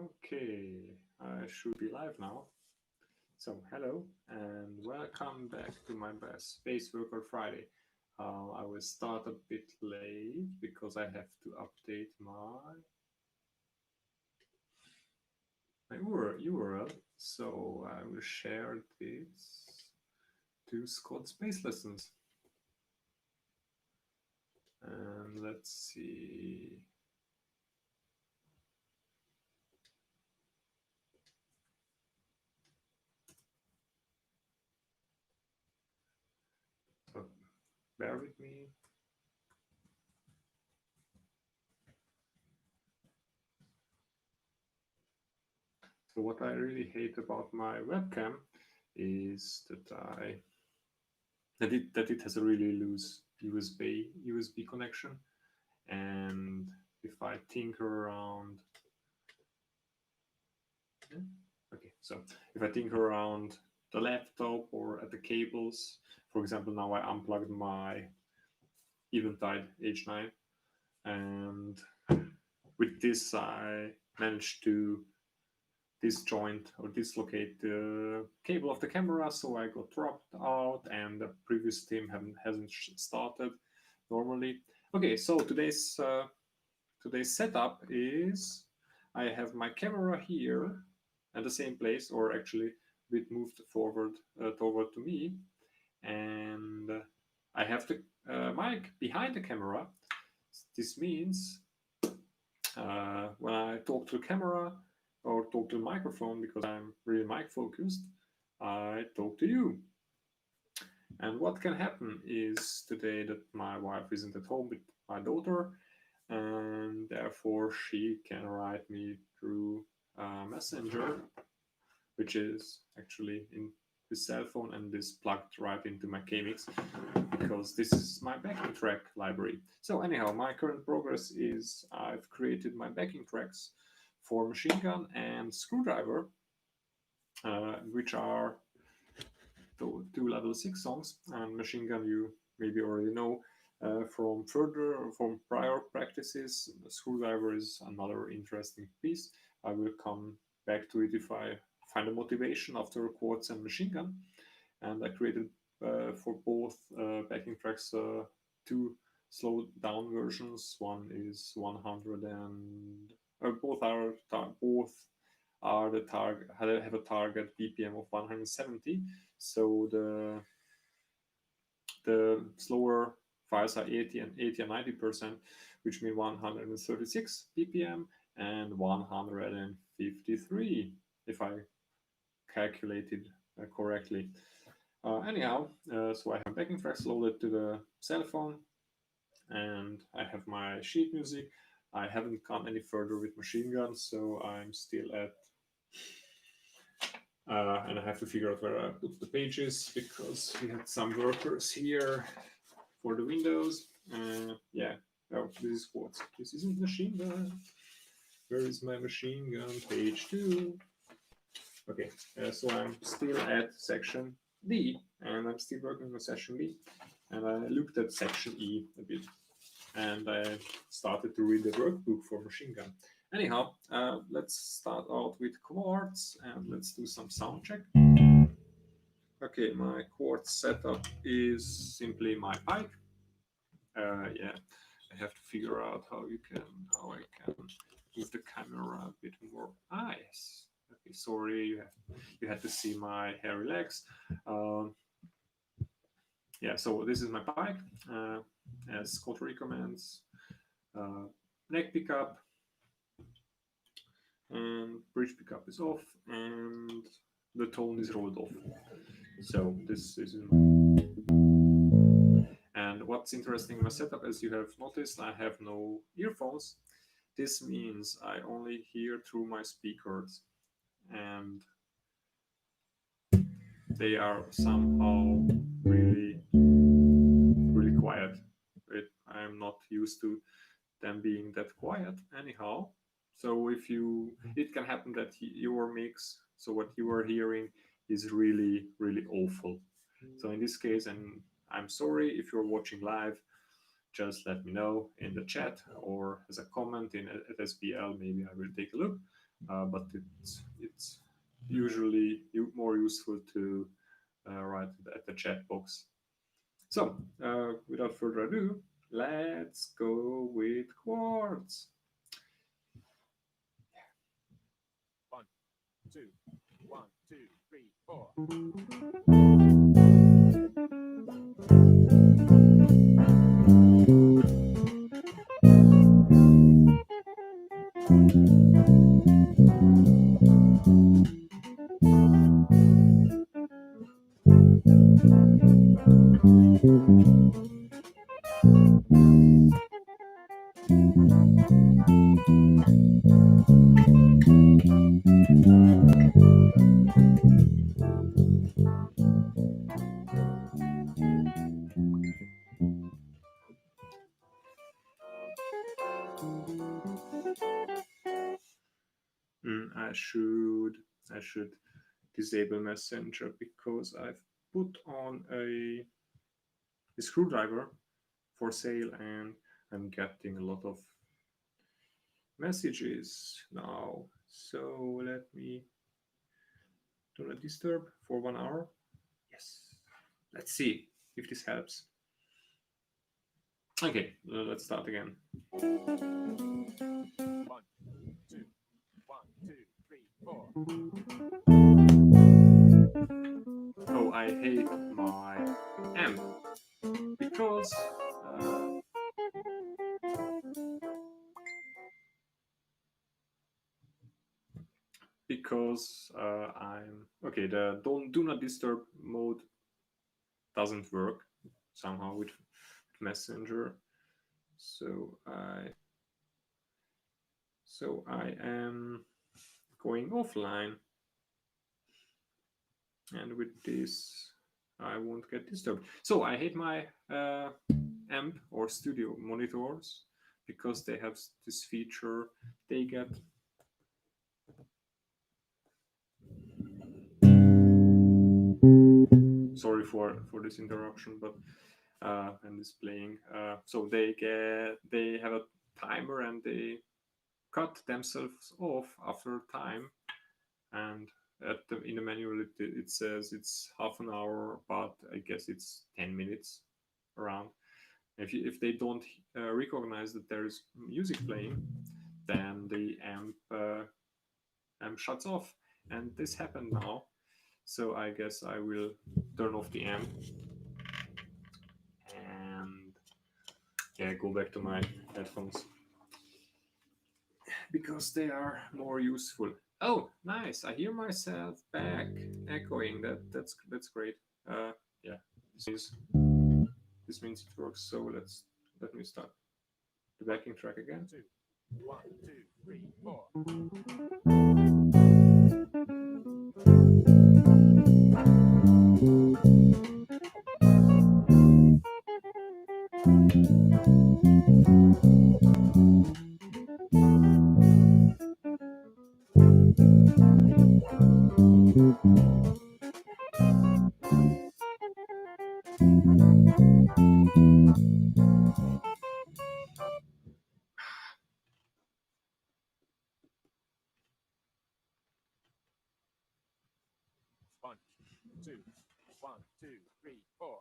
Okay, I should be live now. So, hello and welcome back to my best Space Worker Friday. I will start a bit late because I have to update my URL. So, I will share this to Scott Space Lessons. And let's see. So, bear with me. So what I really hate about my webcam is that it has a really loose USB connection, and if I tinker around, okay, so if I tinker around the laptop or at the cables, for example, now I unplugged my Eventide H9, and with this I managed to disjoint or dislocate the cable of the camera, so I got dropped out and the previous stream hasn't started normally. Okay, so today's setup is I have my camera here at the same place, or actually a bit moved forward toward to me, and I have the mic behind the camera. This means when I talk to the camera or talk to the microphone, because I'm really mic focused, I talk to you. And what can happen is today that my wife isn't at home with my daughter, and therefore she can write me through Messenger, which is actually in the cell phone and is plugged right into my KMix, because this is my backing track library. So anyhow, my current progress is I've created my backing tracks for Machine Gun and Screwdriver, which are two level 6 songs. And Machine Gun you maybe already know from prior practices. Screwdriver is another interesting piece. I will come back to it if I find a motivation after Quartz and Machine Gun. And I created for both backing tracks two slowed down versions. One is 100 and both are the target have a target BPM of 170. So the slower files are 80 and 90%, which means 136 BPM and 153 if I calculated correctly. Anyhow, so I have backing tracks loaded to the cell phone, and I have my sheet music. I haven't gone any further with Machine Gun, so I'm still at and I have to figure out where I put the pages, because we had some workers here for the windows. Yeah, oh, this is Quartz. This isn't Machine Gun. Where is my Machine Gun? Page 2. Okay, so I'm still at section D, and I'm still working on section B. And I looked at section E a bit, and I started to read the workbook for Machine Gun. Anyhow, let's start out with Quartz, and let's do some sound check. Okay, my Quartz setup is simply my pipe. Yeah, I have to figure out how I can move the camera a bit more. Yes. Okay, sorry, you had to see my hairy legs. Yeah, so this is my bike, as Scott recommends. Neck pickup and bridge pickup is off, and the tone is rolled off. So this is and what's interesting in my setup, as you have noticed, I have no earphones. This means I only hear through my speakers, and they are somehow really quiet. I'm not used to them being that quiet anyhow. So it can happen that your mix, so what you are hearing, is really awful. So in this case, and I'm sorry if you're watching live, just let me know in the chat or as a comment at SBL. Maybe I will take a look. but it's usually more useful to write it at the chat box. So, without further ado, let's go with quartz. 1, 2, 1, 2, 3, 4. I should disable messenger because I've put on a screwdriver for sale and I'm getting a lot of messages now. So let me do not disturb for 1 hour. Yes. Let's see if this helps. Okay, let's start again. 1, 2, 1, 2, 3, 4. Oh, I hate my amp because I'm okay. The don't do not disturb mode doesn't work somehow with Messenger, so I am going offline, and with this I won't get disturbed. So I hate my amp or studio monitors because they have this feature. They get sorry for this interruption, but and this playing. So they have a timer and they cut themselves off after time, and in the manual it says it's half an hour, but I guess it's 10 minutes around. If they don't recognize that there is music playing, then the amp shuts off, and this happened now. So I guess I will turn off the amp and go back to my headphones because they are more useful. Oh, nice! I hear myself back echoing. That's great. Yeah, this means it works. So let me start the backing track again. 2, 1, 2, 3, 4. One, two, 1, 2, 3, 4.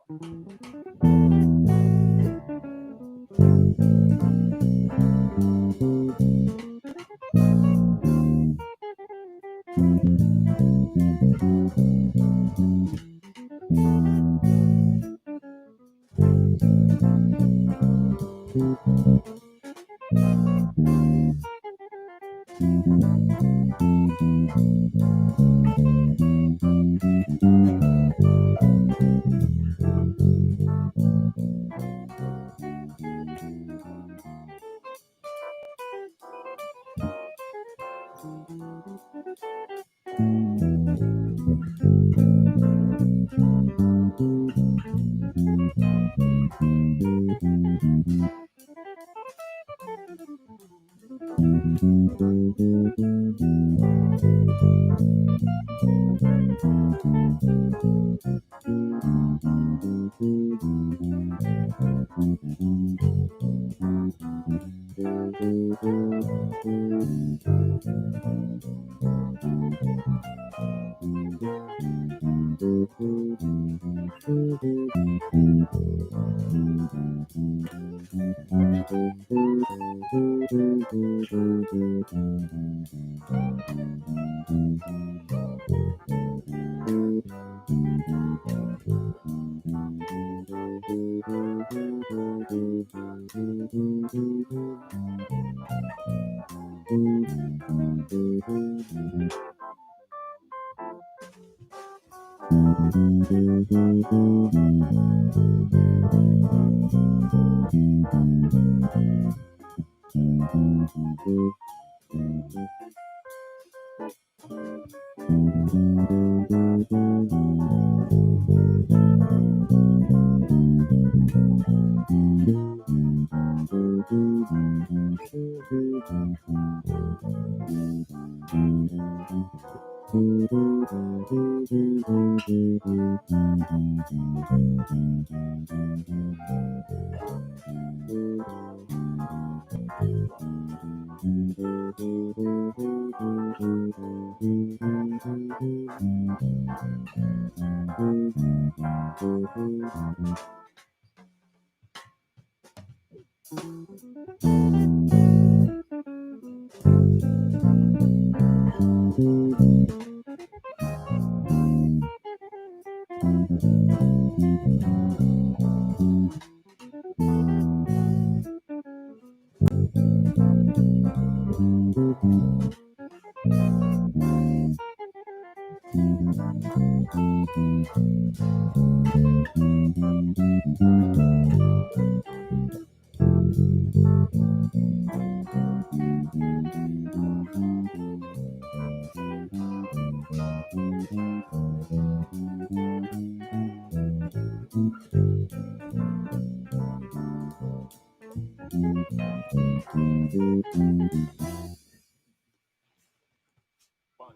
One.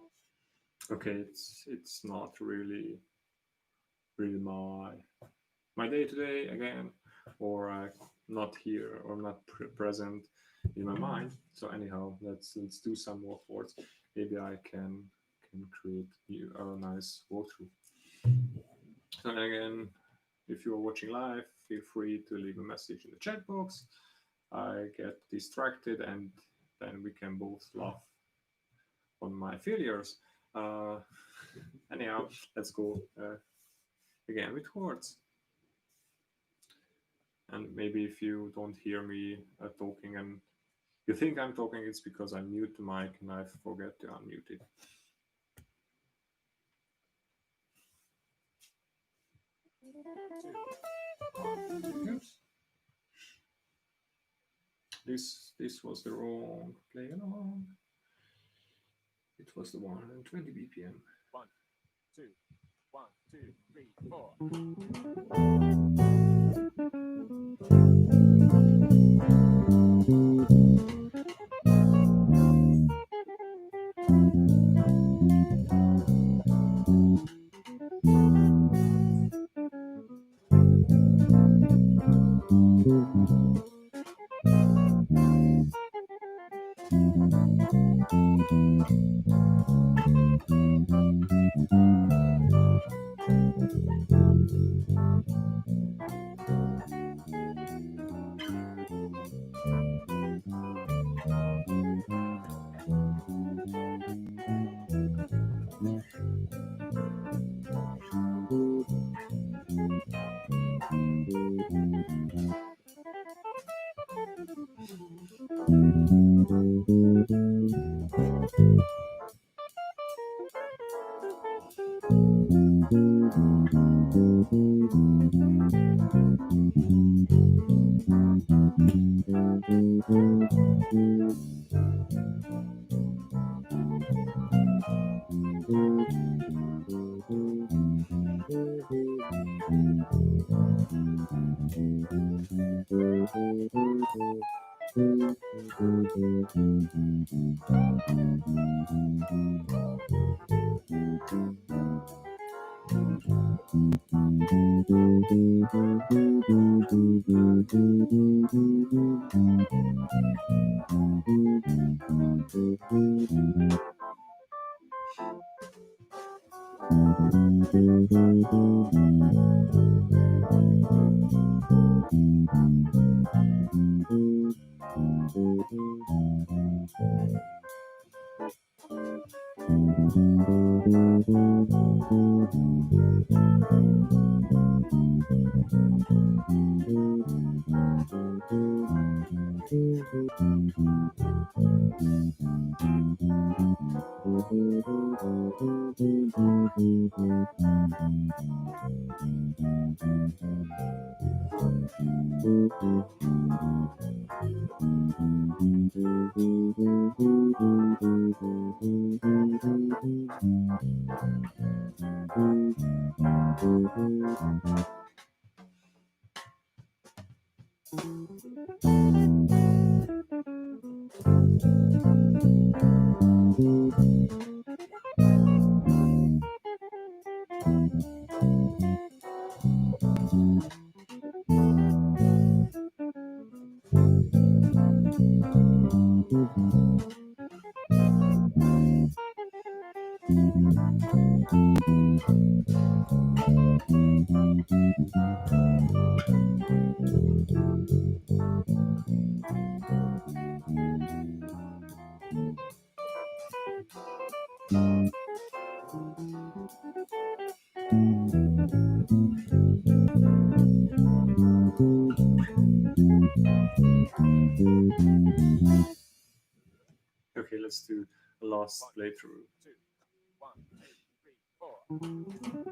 Okay, it's not really my day today again, or not here or not present in my mind. So anyhow, let's do some more chords. Maybe I can create a nice walkthrough. So again, if you are watching live, feel free to leave a message in the chat box. I get distracted and then we can both laugh on my failures. Uh, anyhow, let's go again with chords. And maybe if you don't hear me talking and you think I'm talking, it's because I mute the mic and I forget to unmute it. Oops. This was the wrong play along. It was the 120 BPM. 1, 2, 1, 2, 3, 4. Okay, let's do the last playthrough. 2, 1, 2, 3, 4.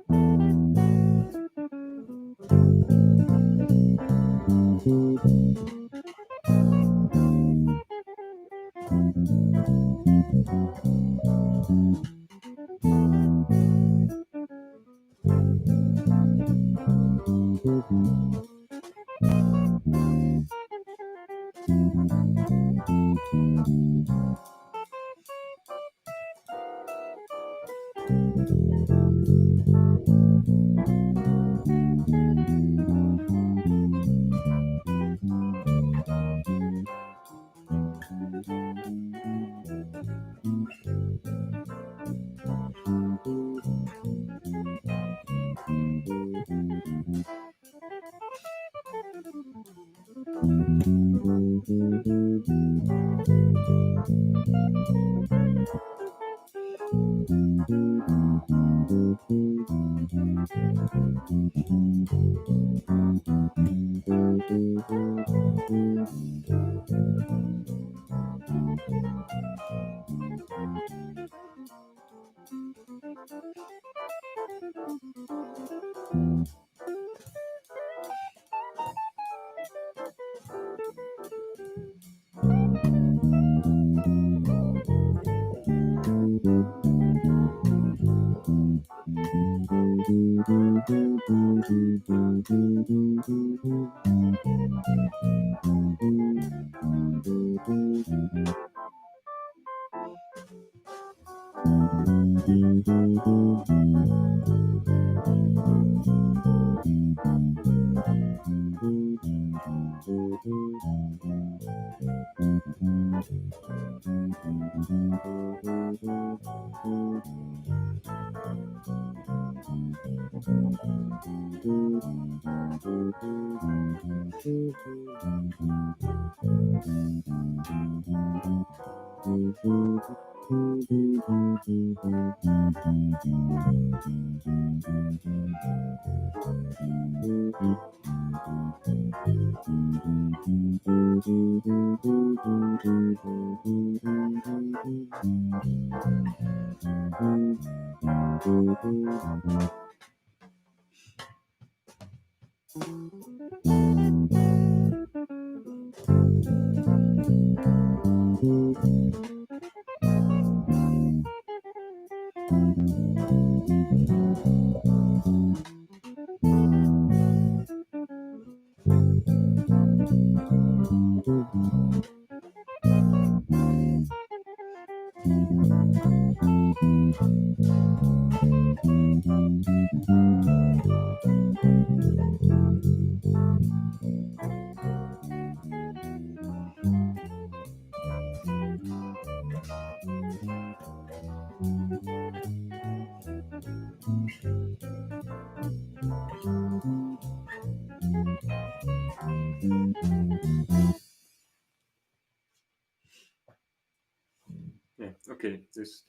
Yeah, okay, this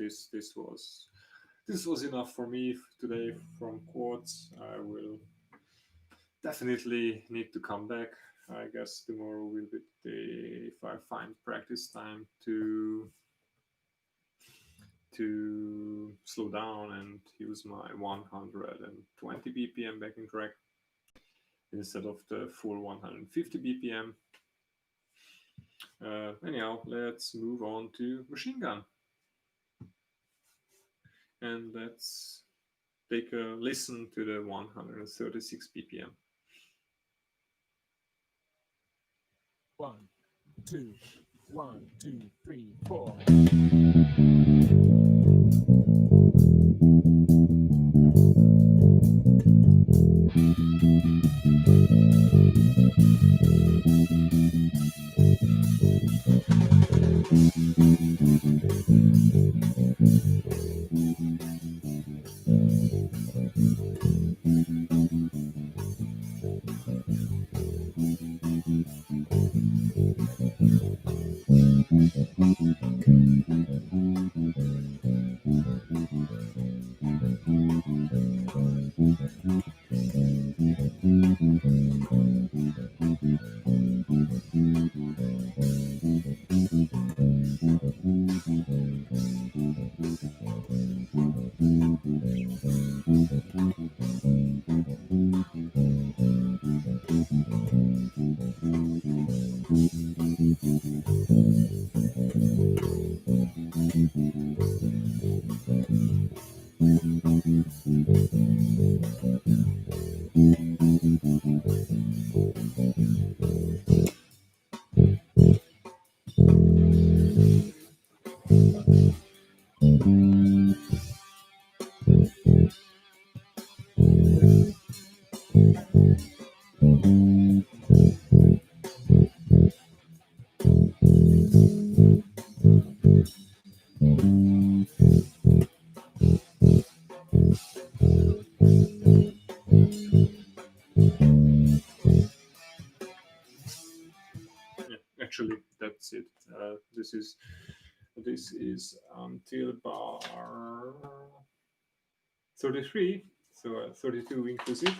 was enough for me today from quads. I will definitely need to come back. I guess tomorrow will be the day if I find practice time to slow down and use my 120 BPM backing track instead of the full 150 BPM. Anyhow, let's move on to machine gun and let's take a listen to the 136 BPM. 1, 2, 1, 2, 3, 4. Yeah, actually, that's it. This is until bar 33, so 32 inclusive.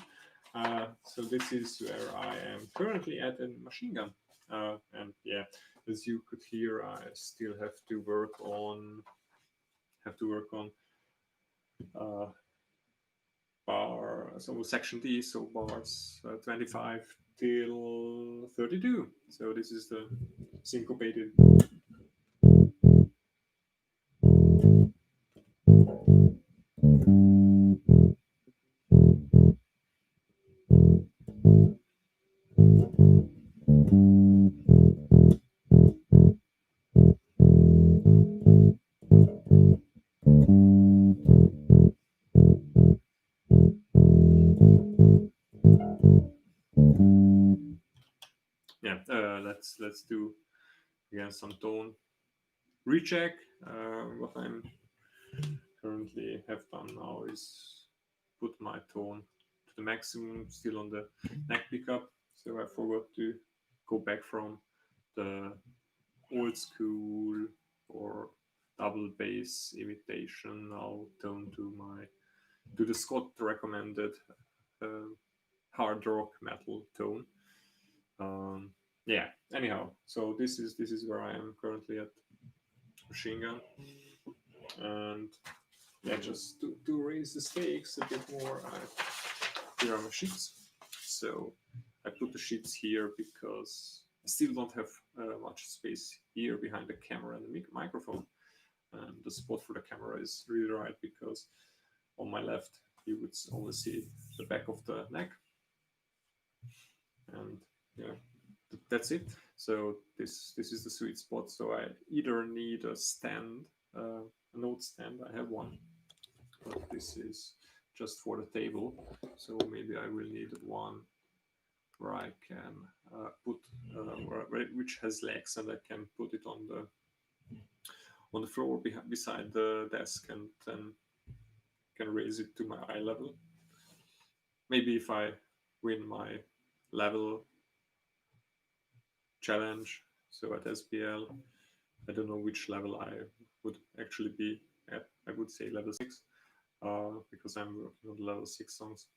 So this is where I am currently at in machine gun. And yeah, as you could hear, I still have to work on uh, bar so section D, so bars 25 till 32. So this is the syncopated. Yeah, let's do again some tone recheck. What I'm currently have done now is put my tone to the maximum, still on the neck pickup. So I forgot to go back from the old school or double bass imitation. I'll tone to the Scott recommended uh, hard rock metal tone. Yeah. Anyhow, so this is where I am currently at machine gun, and yeah, just to raise the stakes a bit more, here are my sheets. So I put the sheets here because I still don't have much space here behind the camera and the microphone. And the spot for the camera is really right because on my left you would only see the back of the neck, and yeah, that's it. So this is the sweet spot. So I either need a stand a note stand. I have one, but this is just for the table. So maybe I will need one where I can put which has legs, and I can put it on the floor beside the desk, and then can raise it to my eye level. Maybe if I win my level challenge, so at SPL, I don't know which level I would actually be at. I would say level 6, because I'm working on level 6 songs.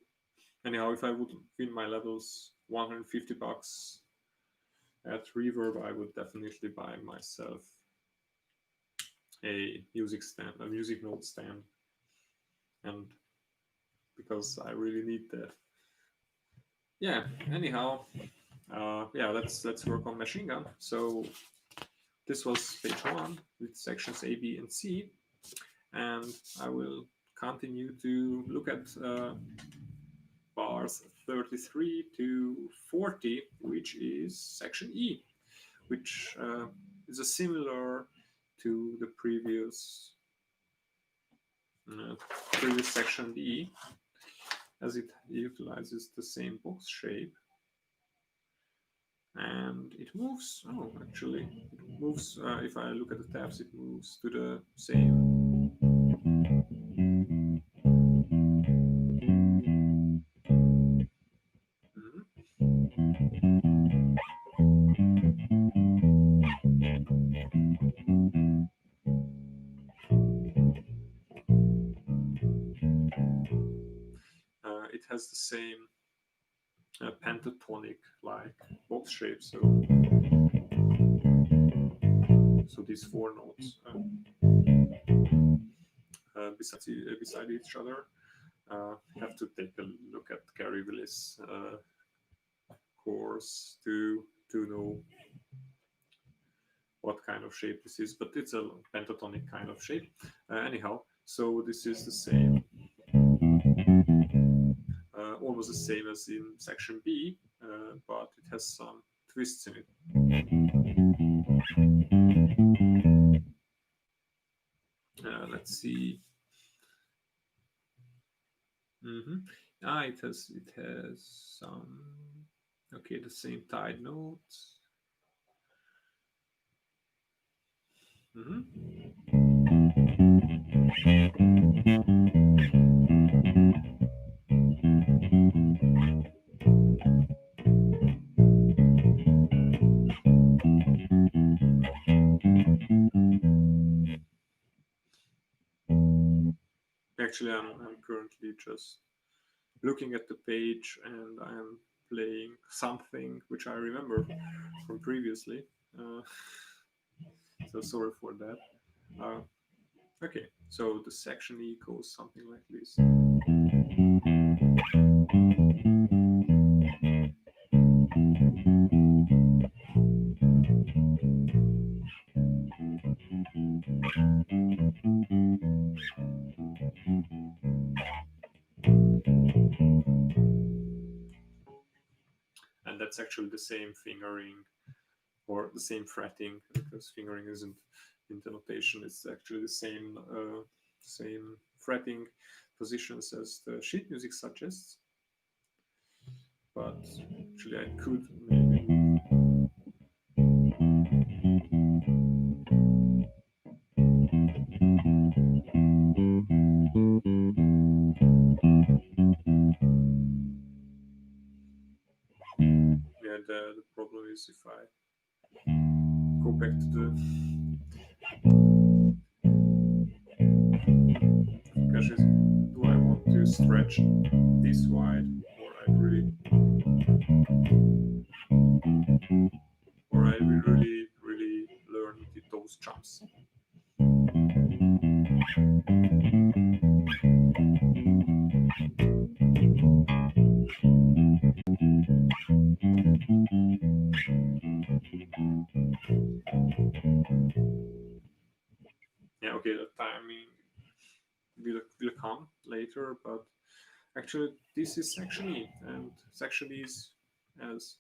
Anyhow, if I would win my levels, $150 at Reverb, I would definitely buy myself a music stand, a music note stand, and because I really need that. Yeah. Anyhow, yeah, let's work on machine gun. So this was page 1 with sections A, B, and C, and I will continue to look at bars 33 to 40, which is section E, which is a similar to the previous section D, as it utilizes the same box shape, and it moves. Oh, actually, it moves. If I look at the tabs, it moves to the same. It has the same pentatonic like box shape. So these 4 notes beside each other. Have to take a look at Gary Willis' course to know what kind of shape this is, but it's a pentatonic kind of shape. Anyhow, so this is the same, almost the same as in section B, but it has some twists in it. Let's see. It has some, okay, the same tied notes. Actually, I'm currently just looking at the page, and I'm playing something which I remember from previously. So sorry for that. Okay, so the section E goes something like this. And that's actually the same fingering or the same fretting, because fingering isn't in the notation. It's actually the same fretting positions as the sheet music suggests. But actually, I could maybe the problem is if I go back to the caches, do I want to stretch this wide, or I will really learn those jumps? Yeah, okay, the timing will come later, but actually this is section E, and section E is, as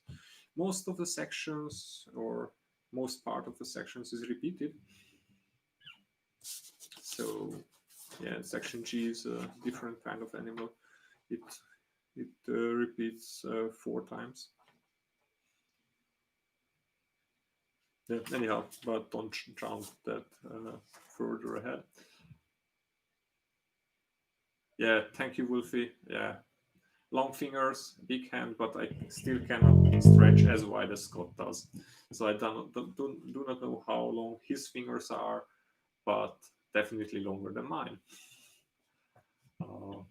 most of the sections or most part of the sections is repeated. So yeah, section G is a different kind of animal. It repeats 4 times. Yeah, anyhow, but don't jump that further ahead. Yeah, thank you, Wolfie. Yeah, long fingers, big hand, but I still cannot stretch as wide as Scott does. So I do not know how long his fingers are, but definitely longer than mine. Uh,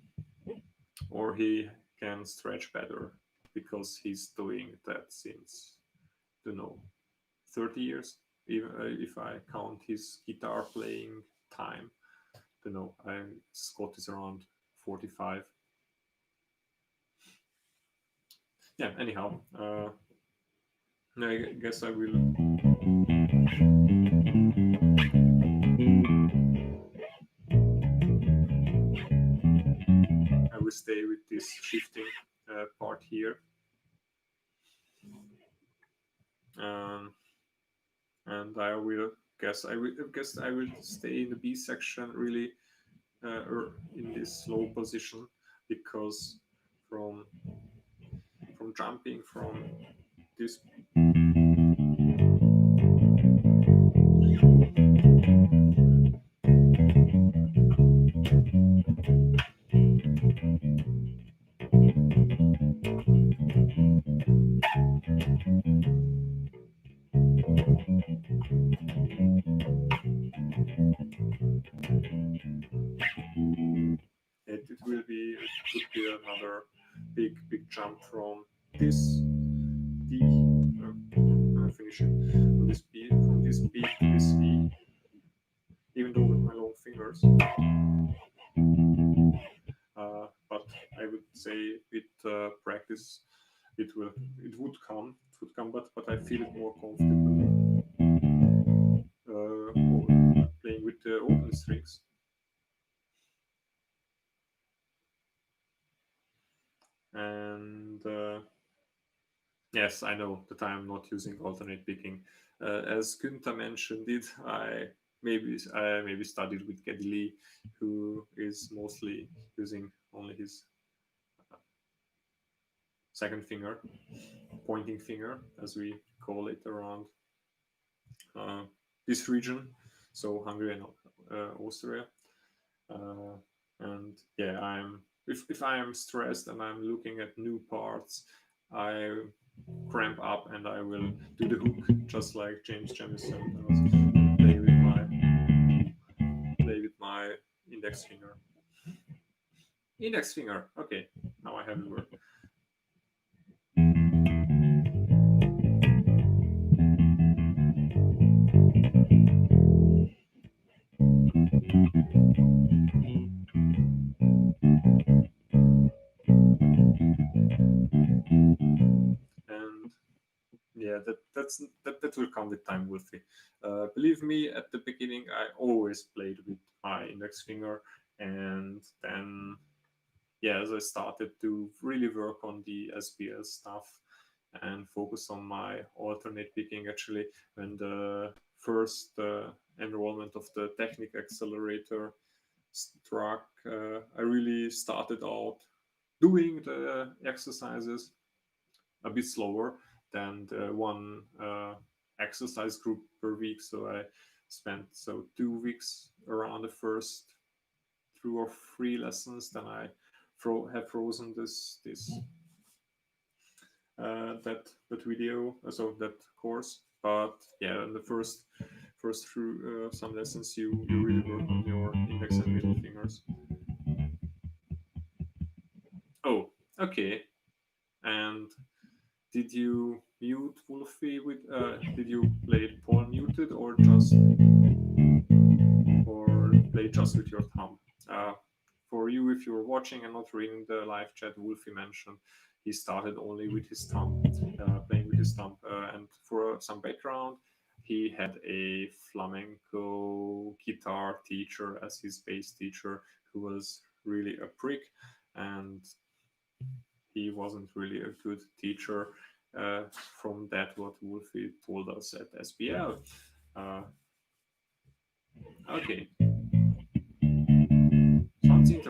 or he can stretch better because he's doing that since, I don't know, 30 years, even if I count his guitar playing time. I don't know, Scott is around 45. Yeah, anyhow, I guess I will stay with this shifting part here. And I will guess I will stay in the B section really or in this slow position, because from jumping from this it will be it could be another big jump from this D finish it on this B, from this B to this E, even though with my long fingers. But I would say with practice it would come, but I feel it more comfortable playing with the open strings. And yes, I know that I'm not using alternate picking. As Günther mentioned it, I maybe studied with Geddy Lee, who is mostly using only his second finger, pointing finger, as we call it around uh, this region, so Hungary and Austria. And yeah, if I am stressed and I'm looking at new parts, I cramp up and I will do the hook just like James Jamison does. Play with my index finger. Index finger. Okay, now I have the word. And yeah, that will come with time, Wolfie. Believe me, at the beginning, I always played with my index finger, and then yeah, as I started to really work on the SBS stuff and focus on my alternate picking, actually, when the first enrollment of the Technic Accelerator struck, I really started out doing the exercises a bit slower than the one exercise group per week. So I spent 2 weeks around the first 2 or 3 lessons. Then I have frozen that video, so that course. But yeah, in the first through some lessons, you really work on your index and middle fingers. Oh, okay. And did you mute Wolfie with? Did you play it Paul muted or play just with your thumb? For you, if you're watching and not reading the live chat, Wolfie mentioned he started only with his thumb, playing with his thumb. And for some background, he had a flamenco guitar teacher as his bass teacher, who was really a prick, and he wasn't really a good teacher. From that, what Wolfie told us at SBL. Okay.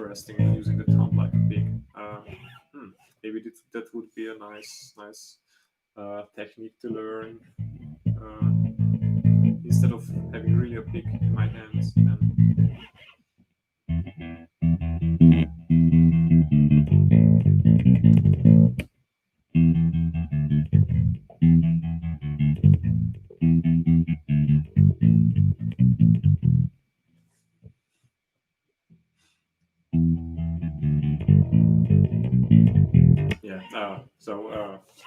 interesting using the thumb like a pick. Maybe that would be a nice technique to learn instead of having really a pick in my hands. Yeah.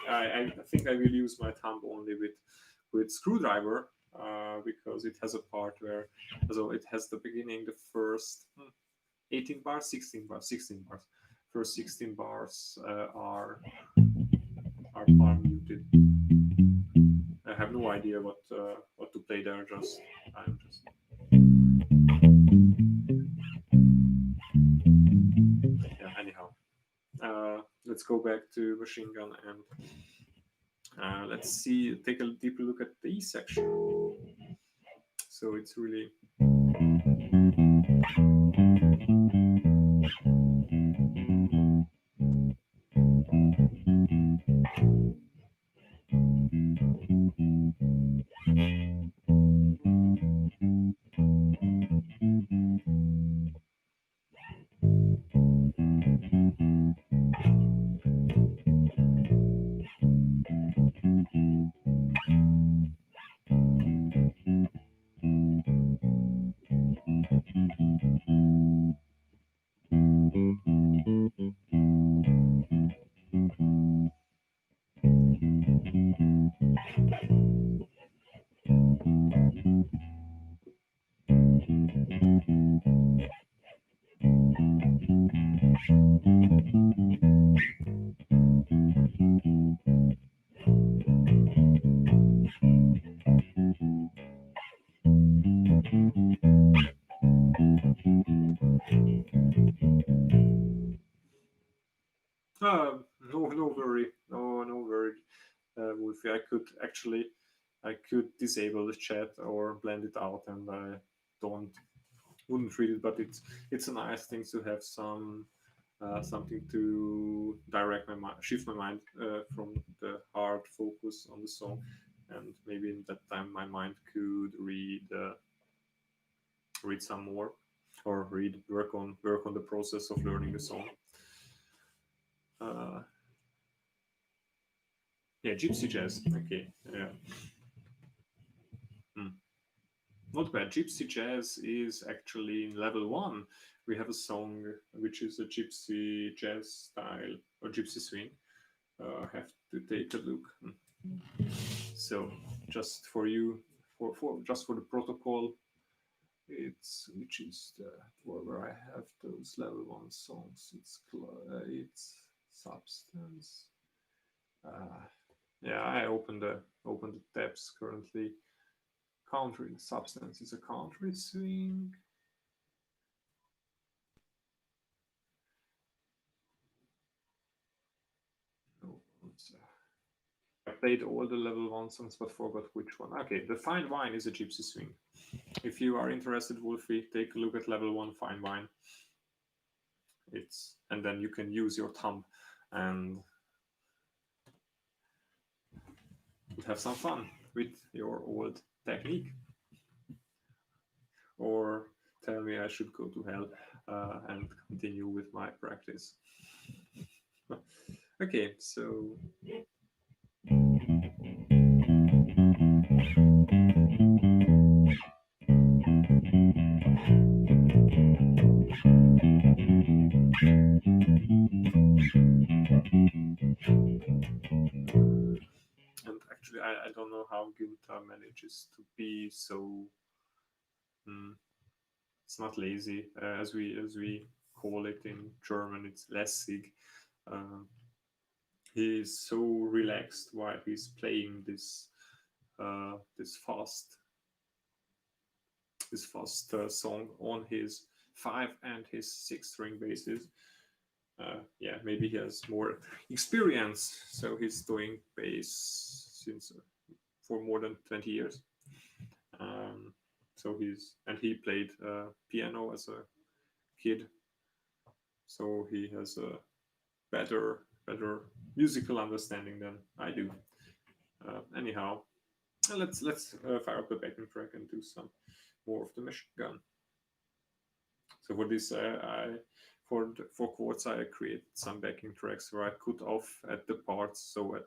I think I will use my thumb only with screwdriver because it has a part where so it has the beginning, the first 18 bars, 16 bars, 16 bars. First 16 bars are palm muted. I have no idea what to play there. I'm just yeah. Anyhow, let's go back to machine gun and let's see. Take a deeper look at the E section. So it's really no worry, no worry, Wolfie. I could disable the chat or blend it out, and I don't wouldn't read it. But it's a nice thing to have something to direct my mind, shift my mind from the hard focus on the song, and maybe in that time my mind could read some more or work on the process of learning the song. Uh, yeah, gypsy jazz. Okay, yeah. Hmm. Not bad. Gypsy jazz is actually in level 1. We have a song which is a gypsy jazz style or gypsy swing. I have to take a look. So, just for you, for just for the protocol, it's which is the where I have those level 1 songs. It's Substance. Yeah, I opened the tabs currently. Country Substance is a country swing. No, I played all the level 1 songs but forgot which one. Okay, the Fine Wine is a gypsy swing. If you are interested, Wolfie, take a look at level 1 Fine Wine. And then you can use your thumb and have some fun with your old technique. Or tell me I should go to hell and continue with my practice. Okay, so and actually I don't know how Günther manages to be so it's not lazy as we call it in German. It's lässig. He is so relaxed while he's playing this fast song on his 5 and his 6 string basses. Yeah, maybe he has more experience, so he's doing bass since for more than 20 years. So he played piano as a kid, so he has a better musical understanding than I do. Anyhow, let's fire up the backing track and do some more of the machine gun. So for this, for chords, I created some backing tracks where I cut off at the parts. So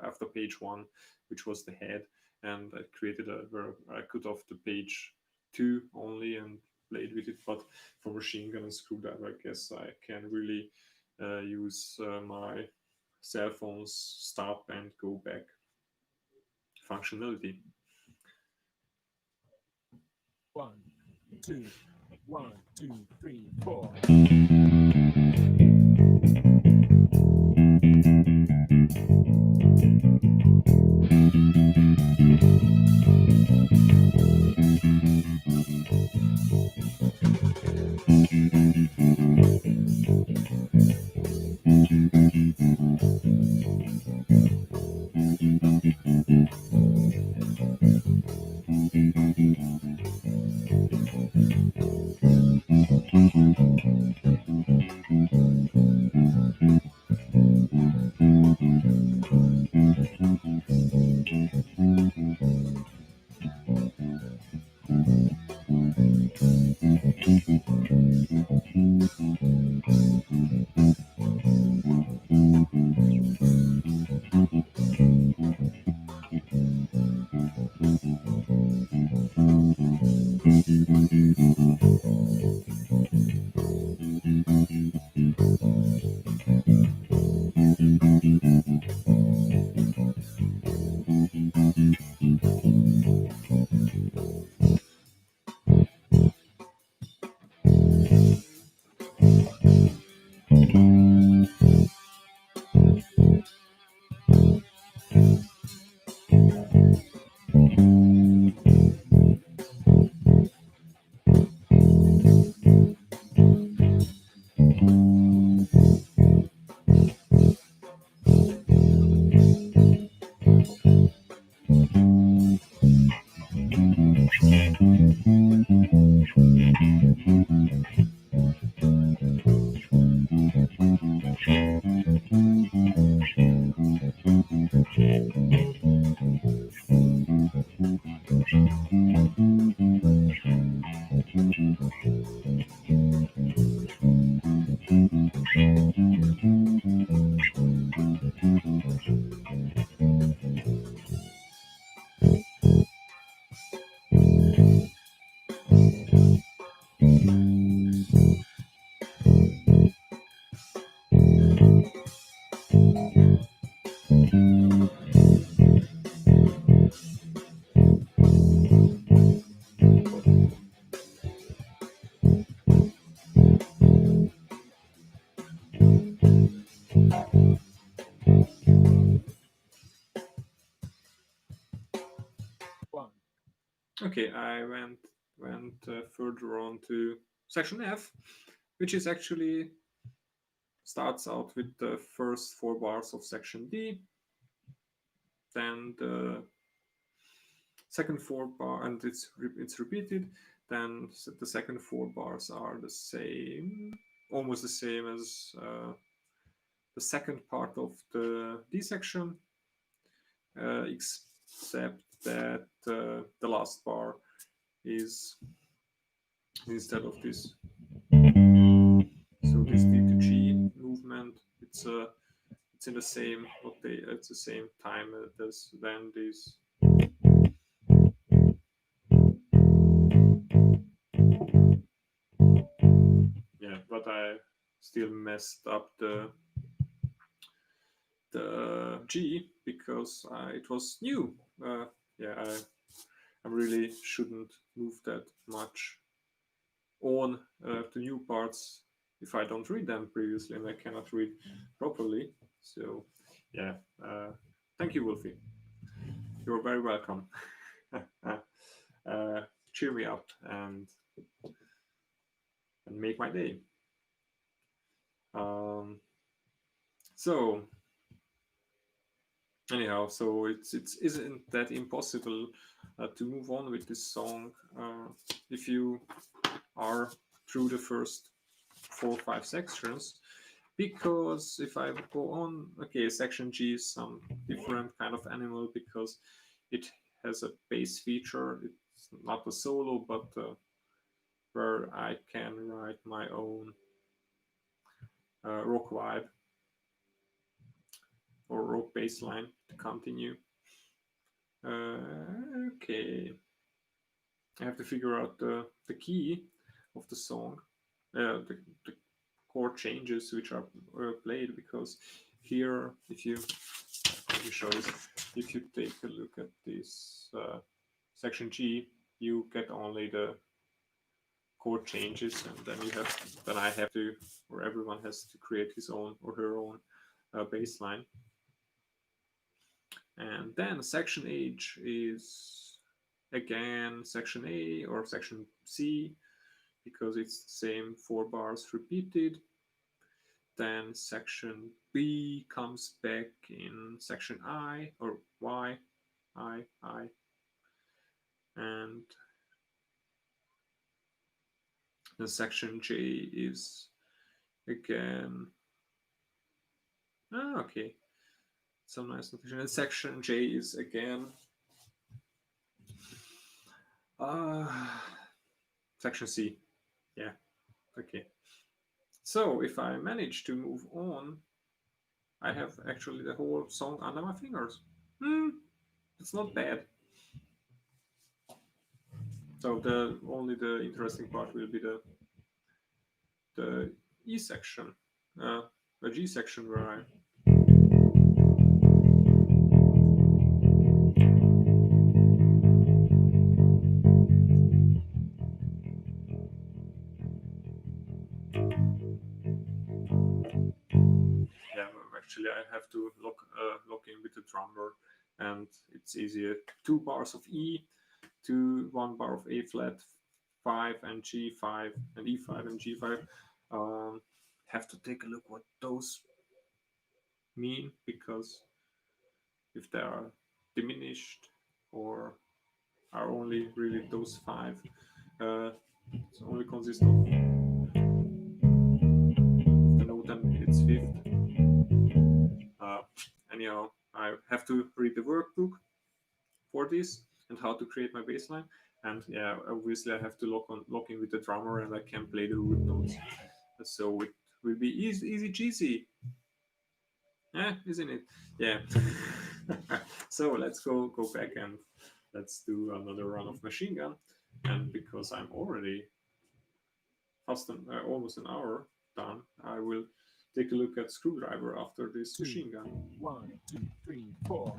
after page 1, which was the head, and I created where I cut off the page 2 only and played with it. But for machine gun and screwdriver, I guess I can really use my cell phone's stop and go back functionality. 1, 2, 1, 2, 3, 4. Okay, I went further on to section F, which is actually starts out with the first 4 bars of section D, then the second 4 bar, and it's repeated. Then the second 4 bars are the same, almost the same as the second part of the D section, except that the last bar is, instead of this, so this D to G movement, it's in the same it's the same time as then this. Yeah, but I still messed up the G because it was new. Yeah, I really shouldn't move that much on to new parts if I don't read them previously and I cannot read properly. So, yeah, thank you, Wolfie. You're very welcome. Cheer me up and make my day. So anyhow, so it isn't that impossible to move on with this song if you are through the first 4 or 5 sections, because if I go on, okay, section G is some different kind of animal because it has a bass feature. It's not a solo, but where I can write my own rock vibe or rock bass line to continue. Okay, I have to figure out the key of the song, the chord changes which are played, because here, if you, let me show this, if you take a look at this section G, you get only the chord changes, and then I have to, or everyone has to create his own or her own bass line. And then section H is again section A or section C, because it's the same 4 bars repeated. Then section B comes back in section I or Y, I, and the section J is again, okay, some nice notation. And section J is again section C. Yeah, okay. So if I manage to move on, I have actually the whole song under my fingers. It's not bad. So only the interesting part will be the E section, the G section, where I actually I have to lock in with the drummer, and it's easier. 2 bars of E to 1 bar of A flat, 5 and G5 and E5 and G5. Have to take a look what those mean, because if they are diminished or are only really those 5, it only consists of the note and it's fifth. Anyhow, I have to read the workbook for this and how to create my bass line. And yeah, obviously I have to lock in with the drummer, and I can play the root notes. So it will be easy cheesy. Yeah, isn't it? Yeah. So let's go back and let's do another run of Machine Gun. And because I'm already almost an hour done, I will take a look at Screwdriver after this Machine Gun. 1, 2, 3, 4.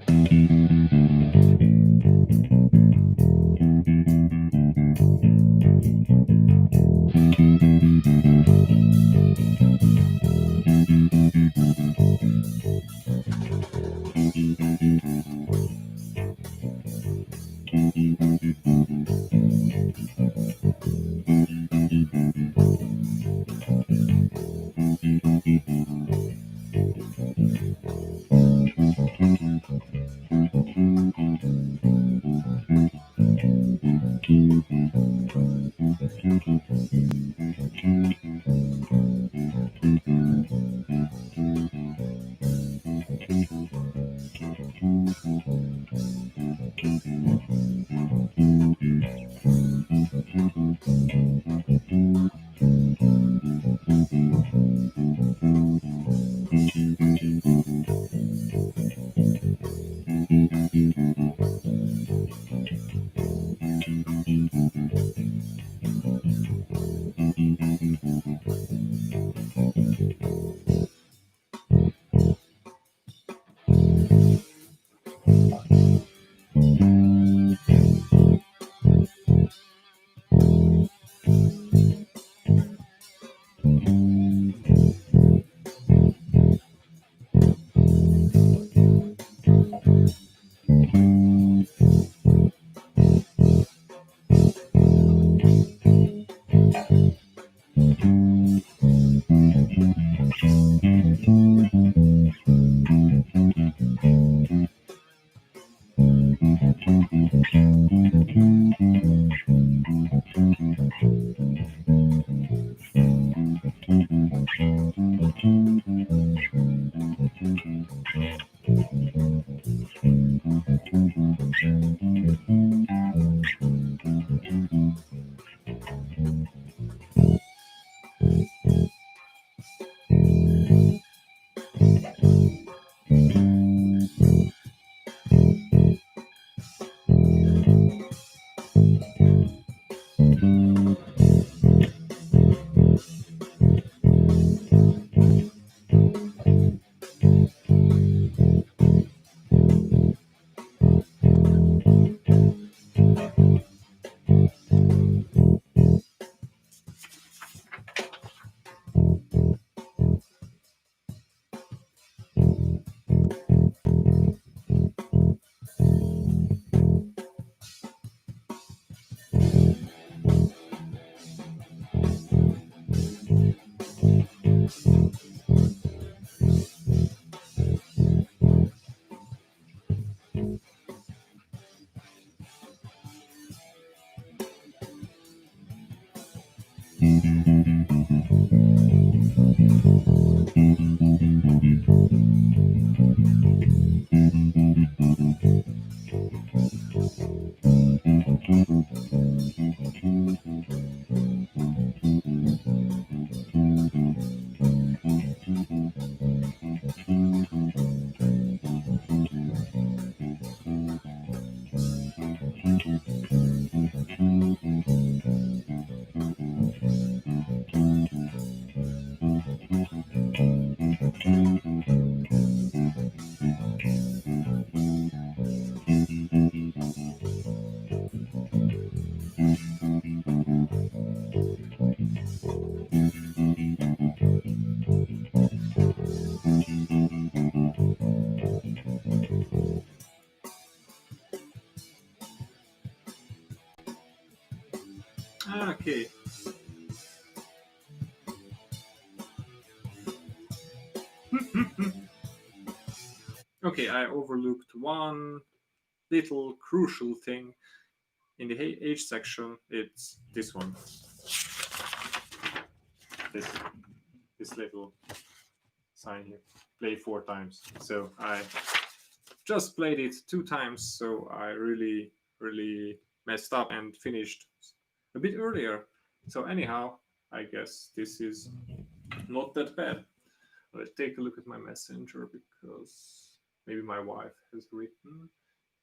Okay. Okay, I overlooked one little crucial thing in the age section. It's this one. This this little sign here. Play 4 times. So I just played it 2 times, so I really messed up and finished a bit earlier. So anyhow, I guess this is not that bad. Let's take a look at my messenger because maybe my wife has written.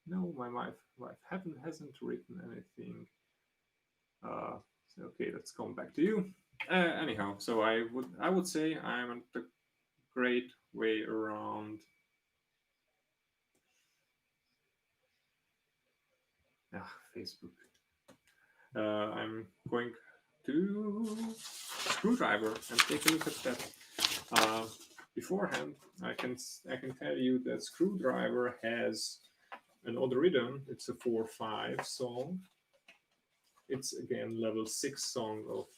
No, my wife hasn't written anything. So okay, let's come back to you. Anyhow, so I would say I'm a great way around. Facebook. I'm going to screwdriver and take a look at that. Beforehand, I can tell you that screwdriver has an odd rhythm. It's a 4/5 song. It's again level 6 song of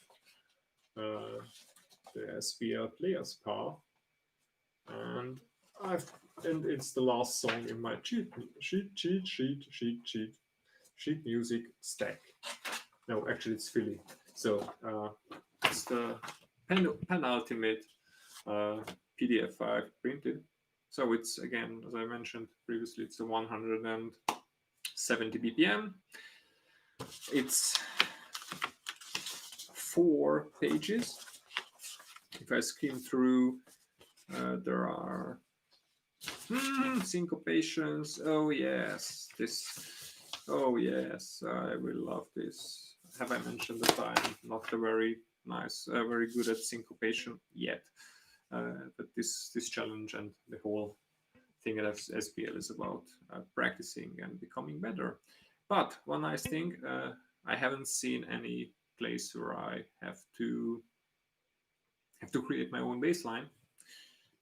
the SPL Players Path, and and it's the last song in my sheet music stack. No, actually, it's Philly. So it's the penultimate PDF I've printed. So it's again, as I mentioned previously, it's a 170 BPM. It's 4 pages. If I skim through, there are syncopations. Oh yes, this. Oh yes, I will love this. Have I mentioned that I'm not very very good at syncopation yet? But this challenge and the whole thing at SPL is about practicing and becoming better. But one nice thing, I haven't seen any place where I have to create my own bass line.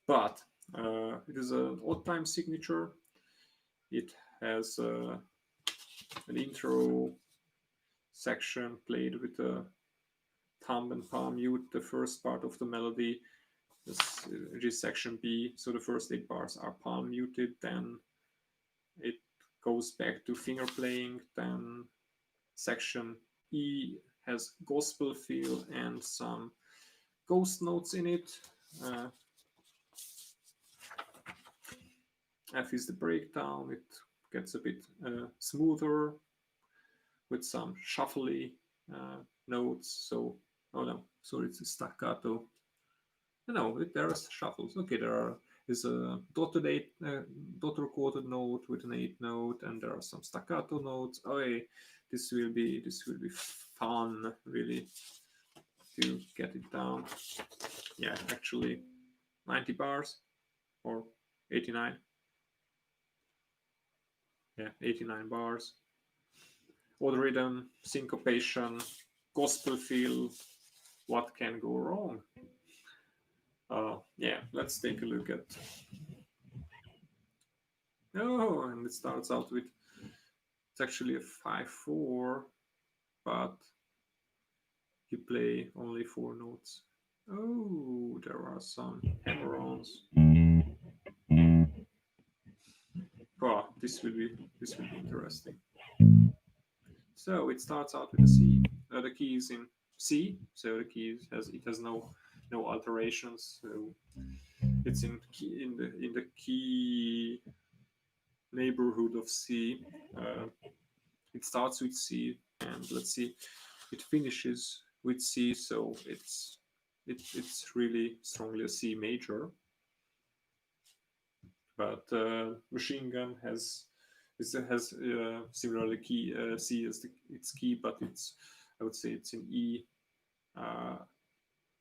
But it is an odd time signature. It has an intro section played with a thumb and palm mute, the first part of the melody. This is section B, so the first 8 bars are palm muted, then it goes back to finger playing, then section E has gospel feel and some ghost notes in it. F is the breakdown, it gets a bit smoother with some shuffly notes. So, oh no, sorry, it's a staccato. No, there are shuffles. Okay, there are is a dotted quarter note with an 8th note, and there are some staccato notes. Oh, hey, this will be fun, really, to get it down. Yeah, actually, 90 bars or 89. Yeah, 89 bars. Odd rhythm, syncopation, gospel feel. What can go wrong? Yeah, let's take a look at. Oh, and it starts out with, it's actually a 5/4, but you play only 4 notes. Oh, there are some hammer-ons. Oh, this will be interesting. So it starts out with a C. The key is in C, so the key has no alterations. So it's in the key neighborhood of C. It starts with C, and let's see, it finishes with C, so it's really strongly a C major. But Machine Gun has similarly key C as its key, but I would say it's in E,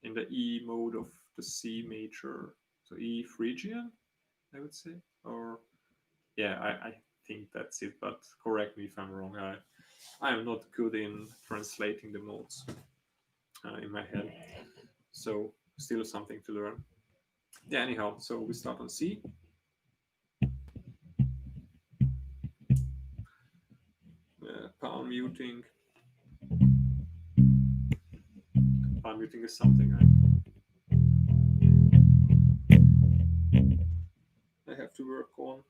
in the E mode of the C major, so E Phrygian, I would say, or yeah, I think that's it. But correct me if I'm wrong. I am not good in translating the notes in my head, so still something to learn. Yeah, anyhow, so we start on C. Palm muting. Palm muting is something I have to work on.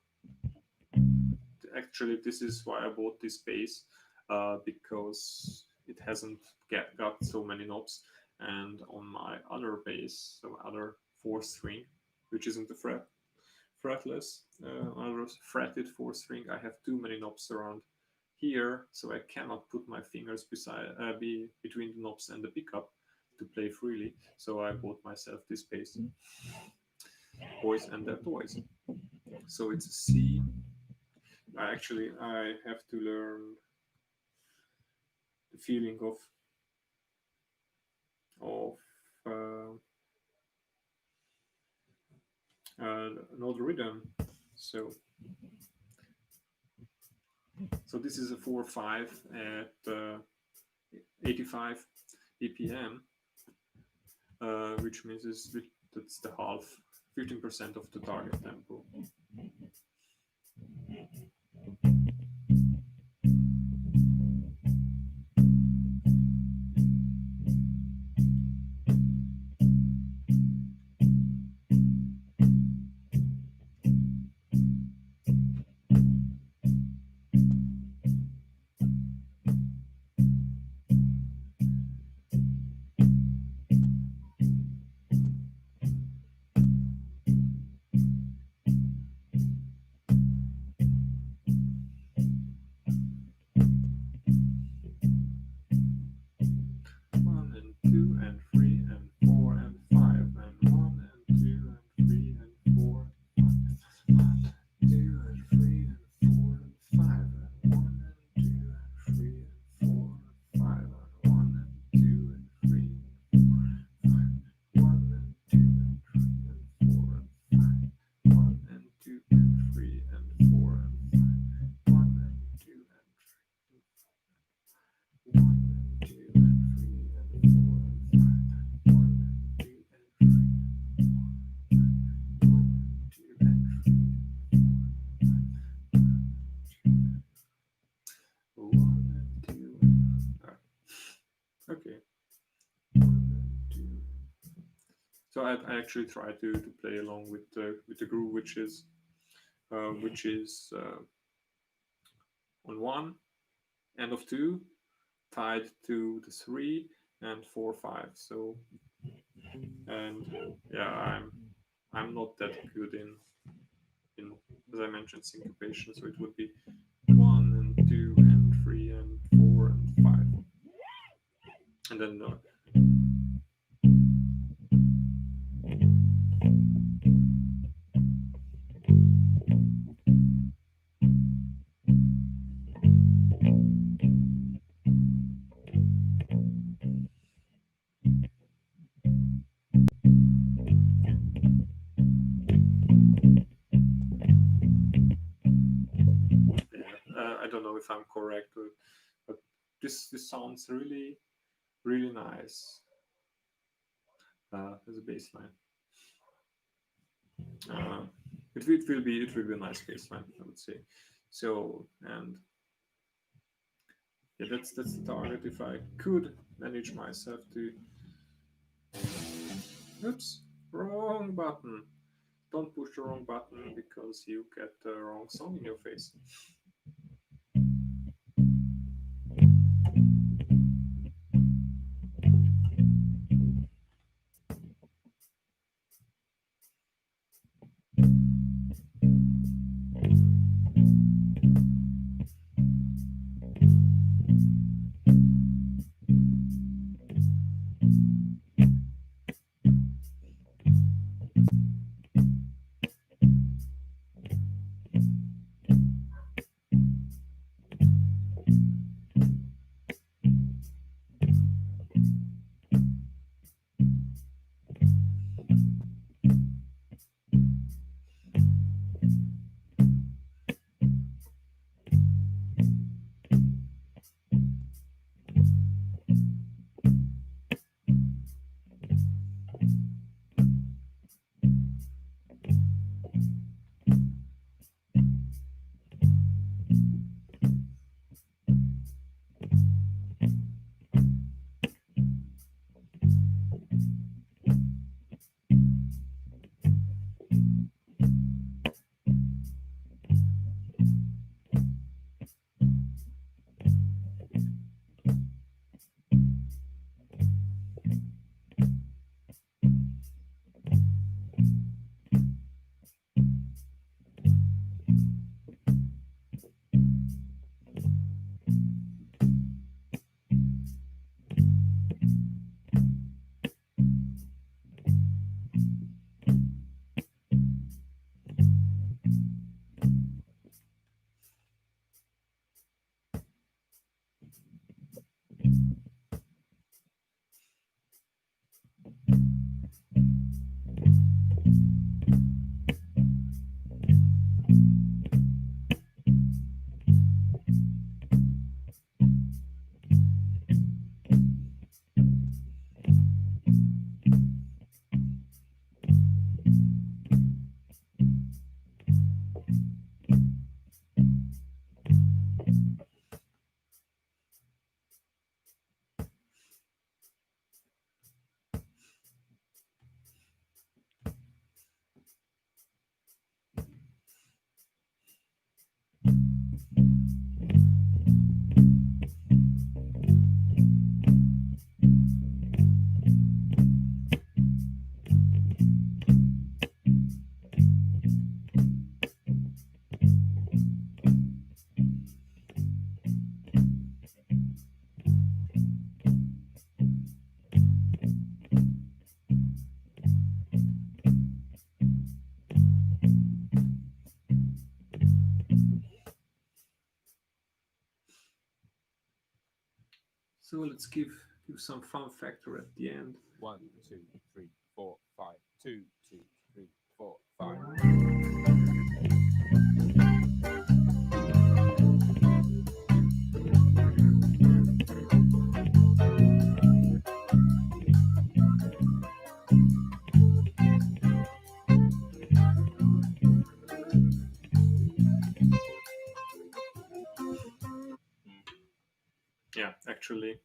Actually, this is why I bought this bass, because it hasn't got so many knobs. And on my other bass, so other 4th string, which isn't a fretless, other fretted 4th string, I have too many knobs around here, so I cannot put my fingers between the knobs and the pickup to play freely. So I bought myself this bass, Boys and Their Toys. So it's a C. I have to learn the feeling of another rhythm. So this is a 4/5 at 85 BPM, which means that's the half, 15% of the target tempo. Okay. So I actually try to play along with the groove, which is on 1, end of 2, tied to the 3 and 4/5. So, and yeah, I'm not that good in as I mentioned, syncopation. So it would be 1 and 2 and 3 and 4 and 5, and then this sounds really really nice as a bass line. It will be a nice bass line, I would say. So, and yeah, that's the target. If I could manage myself to, oops, wrong button. Don't push the wrong button because you get the wrong song in your face. So let's give some fun factor at the end. 1, 2, 3, 4, 5. 2, 2, 3, 4, 5. Yeah, actually.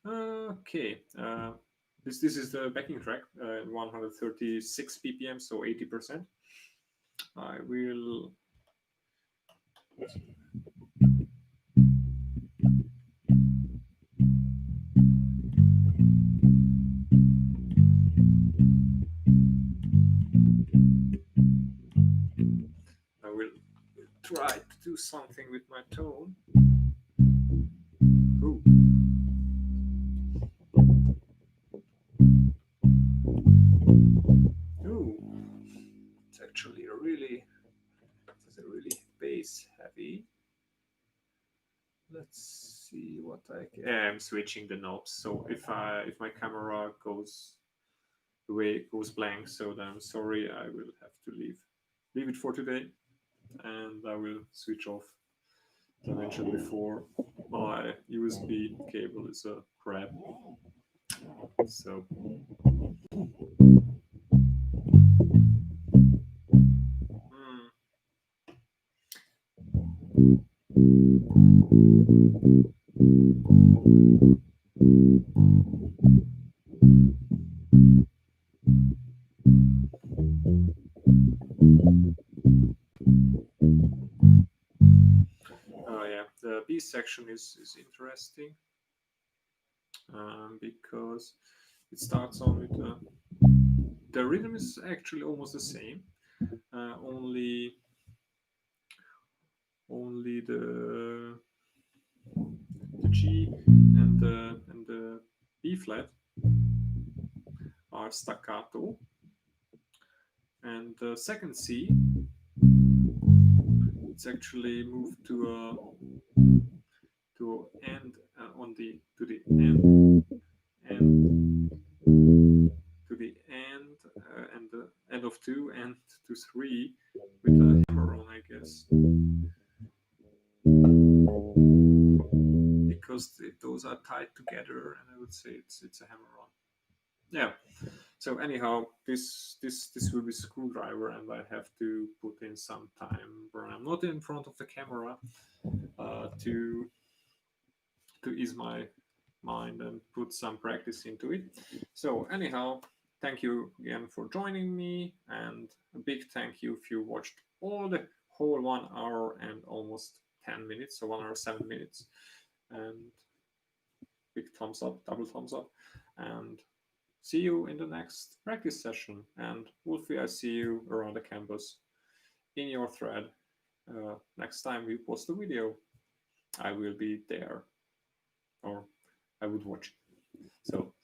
Okay. This is the backing track, 136 ppm, so 80%. I will. I will try to do something with my tone. Ooh. Ooh. It's actually a really bass heavy. Let's see what I can. I'm switching the knobs, so if my camera goes away, goes blank, so then I'm sorry, I will have to leave it for today, and I will switch off, as I mentioned before. my USB cable is a crap. So yeah, the B section is interesting because it starts on with the rhythm is actually almost the same, only the G and the B flat are staccato, and the second C it's actually moved to end on the to the end and to the end and the end of 2 and to 3 with a hammer on, I guess, because those are tied together, and I would say it's a hammer on. Yeah. So anyhow, this will be screwdriver, and I have to put in some time where I'm not in front of the camera to ease my mind and put some practice into it. So anyhow, thank you again for joining me, and a big thank you if you watched all the whole 1 hour and almost 10 minutes, so 1 hour 7 minutes, and big thumbs up, double thumbs up, and see you in the next practice session. And Wolfie, I see you around the campus in your thread. Next time we post a video, I will be there, or I would watch it. So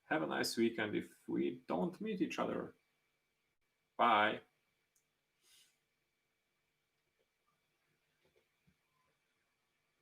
have a nice weekend if we don't meet each other. Bye.